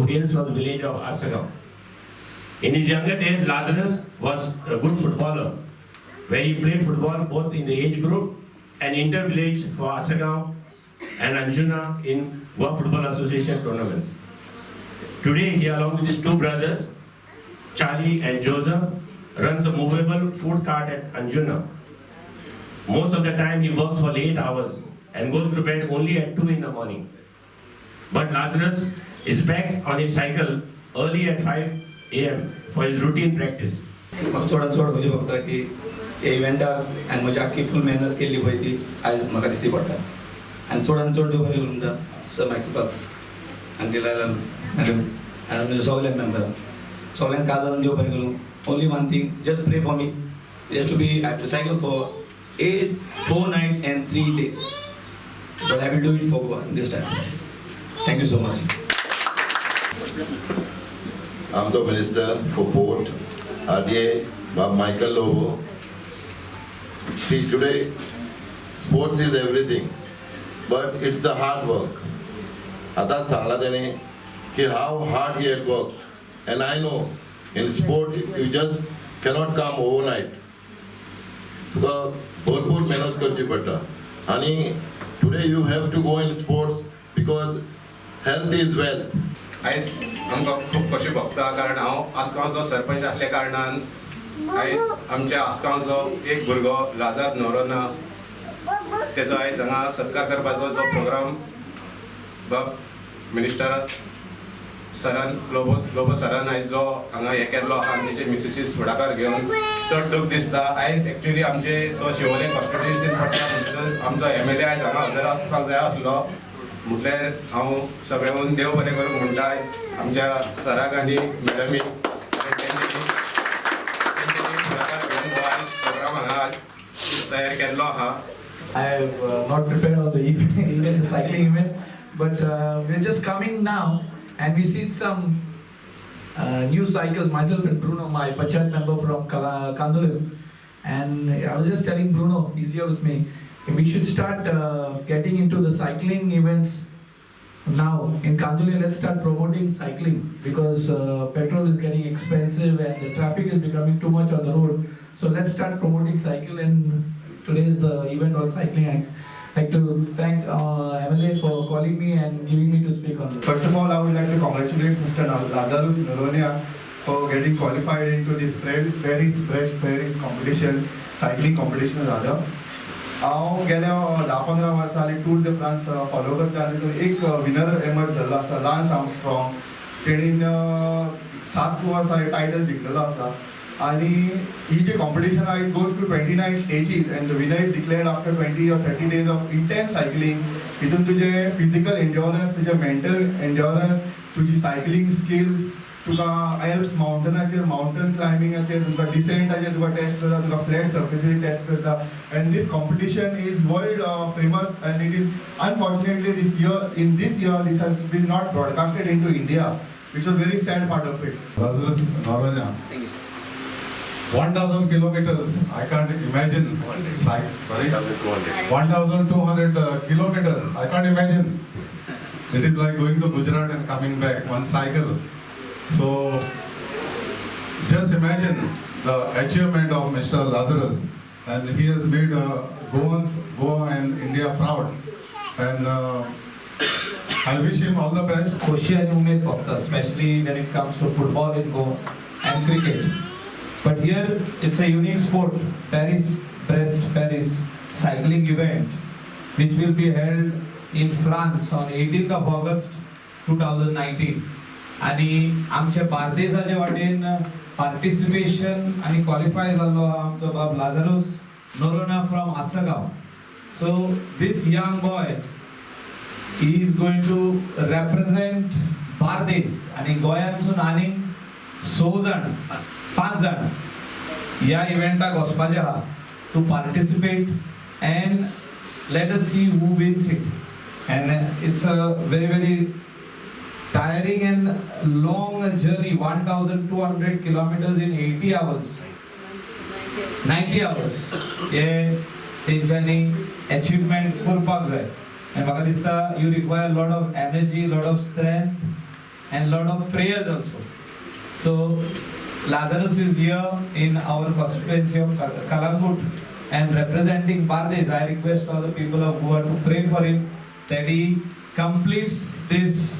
hails from the village of Asagaon. In his younger days, Lazarus was a good footballer, where he played football both in the age group and inter-village for Asagaon and Anjuna in Goa Football Association tournaments. Today, he along with his two brothers, Charlie and Joseph, runs a movable food cart at Anjuna. Most of the time, he works for late hours and goes to bed only at 2 in the morning. But Lazarus is back on his cycle early at 5 a.m. for his routine practice. चोडान चोड म्हणजे बघता की हे इव्हेंटाक आनी म्हजी आख्खी फूल मेहनत केल्ली पळय ती आयज म्हाका दिसती पडटा आनी चोडान चोड देव बरें करूं सर मायकिपाक आनी दिलायला मॅडम आनी म्हज्या सगळ्या मेंबरांक सगळ्यांक काजान देव बरें करूं only one thing just pray for me just to be I have to cycle for 4 nights and 3 days but I will do it for Goa this time. Thank you so much. I'm the Minister for Port, RDA, Bob Michael Lobo. See, today, sports is everything, but it's the hard work. आता सांगला त्याने की how hard he had worked, and I know in sport you just cannot come overnight. तुका भरपूर मेहनत करची पडटा आणि today you have to go in sports because health is wealth. आयज आमकां खूब खोशी भोगता कारण हांव आसगांवचो सरपंच आसले कारणान आयज आमच्या आसगांवचो एक भुरगो लाजार नोरोना तेजो आयज हांगा सत्कार करपाचो जो प्रोग्राम बाब मिनिस्टर सरान लोबो सरान आयज जो हांगा हे केल्लो आहा तेजे मिसेसीस फुडाकार घेवन चड दूख दिसता. आयज एक्चुअली आमचे जो शिवोले कॉन्स्टिट्युएन्सीन पडटा म्हणटकच आमचो MLA आयज हांगा हजर आसपाक जाय आसलो म्हटल्यार हांव सगळ्यांक देव बरें करूं म्हणटा आयज आमच्या सराक आनी मॅडमी फुडाकार घेवन जो आयज प्रोग्राम हांगा तयार केल्लो आहा. I have not prepared on the event, the cycling event, but we're just coming now and we see some new cycles. Myself and Bruno, my Panchayat member from Kandulim, and I was just telling Bruno, he's here with me, we should start getting into the cycling events now. In Kandulim, let's start promoting cycling because petrol is getting expensive and the traffic is becoming too much on the road. So let's start promoting cycle, and today is the event on cycling. I'd like to thank MLA for calling me and giving me to speak on this. First of all, I would like to congratulate Mr. Lazarus Noronia for getting qualified into this Paris competition, cycling competition rather. हांव गेल्या 10-15 वर्सां हालीं tour de France follow करता आनी तातूंत एक winner emerge जाल्लो आसा लान्स आर्मस्ट्रॉंग. तेणीन 7 वर्सां टायटल जिखलेलो आसा आणि ही जे कॉम्पिटिशन आहे it goes to 29 stages and the winner is declared after 20 or 30 days of intense cycling. हितून तुजे फिजिकल एंड्योरन्स, तुजे मेंटल एंड्योरन्स, तुजी सायकलिंग स्किल्स तुका हेल्प्स माउंटनाचेर माउंटन क्लायबिंगाचेर तुका डिसेंटाचेर तुका टेस्ट करता, तुका फ्लॅट सर्फेसीर टेस्ट करता. and this competition is world famous and it is unfortunately this year this has been not broadcasted into India, which was very sad part of it. Lazarus Noronia. 1,000 kilometers, I can't imagine. 1,200 kilometers, I can't imagine. It is like going to Gujarat and coming back, one cycle. So, just imagine the achievement of Mr. Lazarus, and he has made Goa and India proud. And I wish him all the best. खुशी आणि उमेद बघता, especially when it comes to football in Goa and cricket. But here it's a unique sport, Paris cycling event, which will be held in France on 18th of August 2019. आणि आमच्या बार्देसाच्या वाटेन participation आणि qualify झालो आमचो बाब Lazarus Noronha from Assagao. So this young boy is going to represent Bardez आणि गोंयांतसून आनीक 5 जाण ह्या इव्हेंटाक वचपाचे आहा to participate and let us see who wins it. And it's a very tiring and long journey, 1,200 kilometers in 80 hours. 90 hours. हे तेंच्यांनी achievement करपाक जाय. And म्हाका दिसता you require a lot of energy, lot of strength and lot of prayers also. So Lazarus is here in our constituency of Kalangut and representing Pardes. I request all the people of Goa to pray for him that he completes this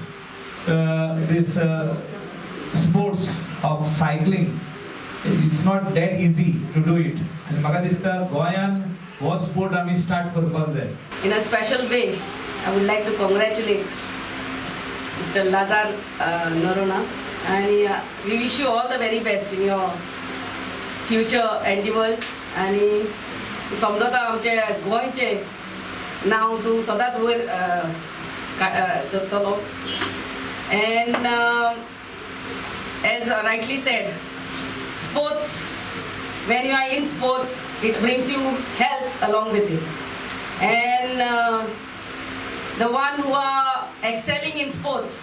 sports of cycling. It's not that easy to do it. And म्हाका दिसता गोंयान हो sport आमी start करपाक जाय. In a special way, I would like to congratulate Mr. Lazar Norona, and we wish you all the very best in your future endeavors. And समजता आमचे गोंयचे नांव तूं सदांच वयर करतलो. And as rightly said, sports, when you are in sports, it brings you health along with it. And the one who are excelling in sports,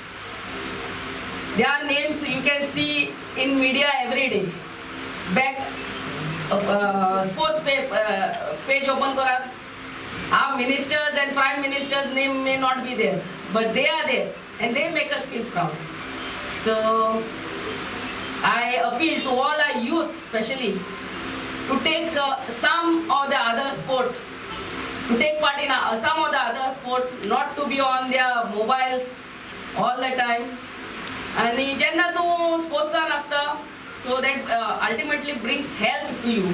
their names you can see in media every day. Back sports page open korat. Our ministers and prime ministers' name may not be there, but they are there and they make us feel proud. So I appeal to all our youth especially to take some or the other sport, to take part in some or the other sport, not to be on their mobiles all the time. And जेन्ना तूं स्पोर्ट्सान आसता, so that ultimately brings health to you.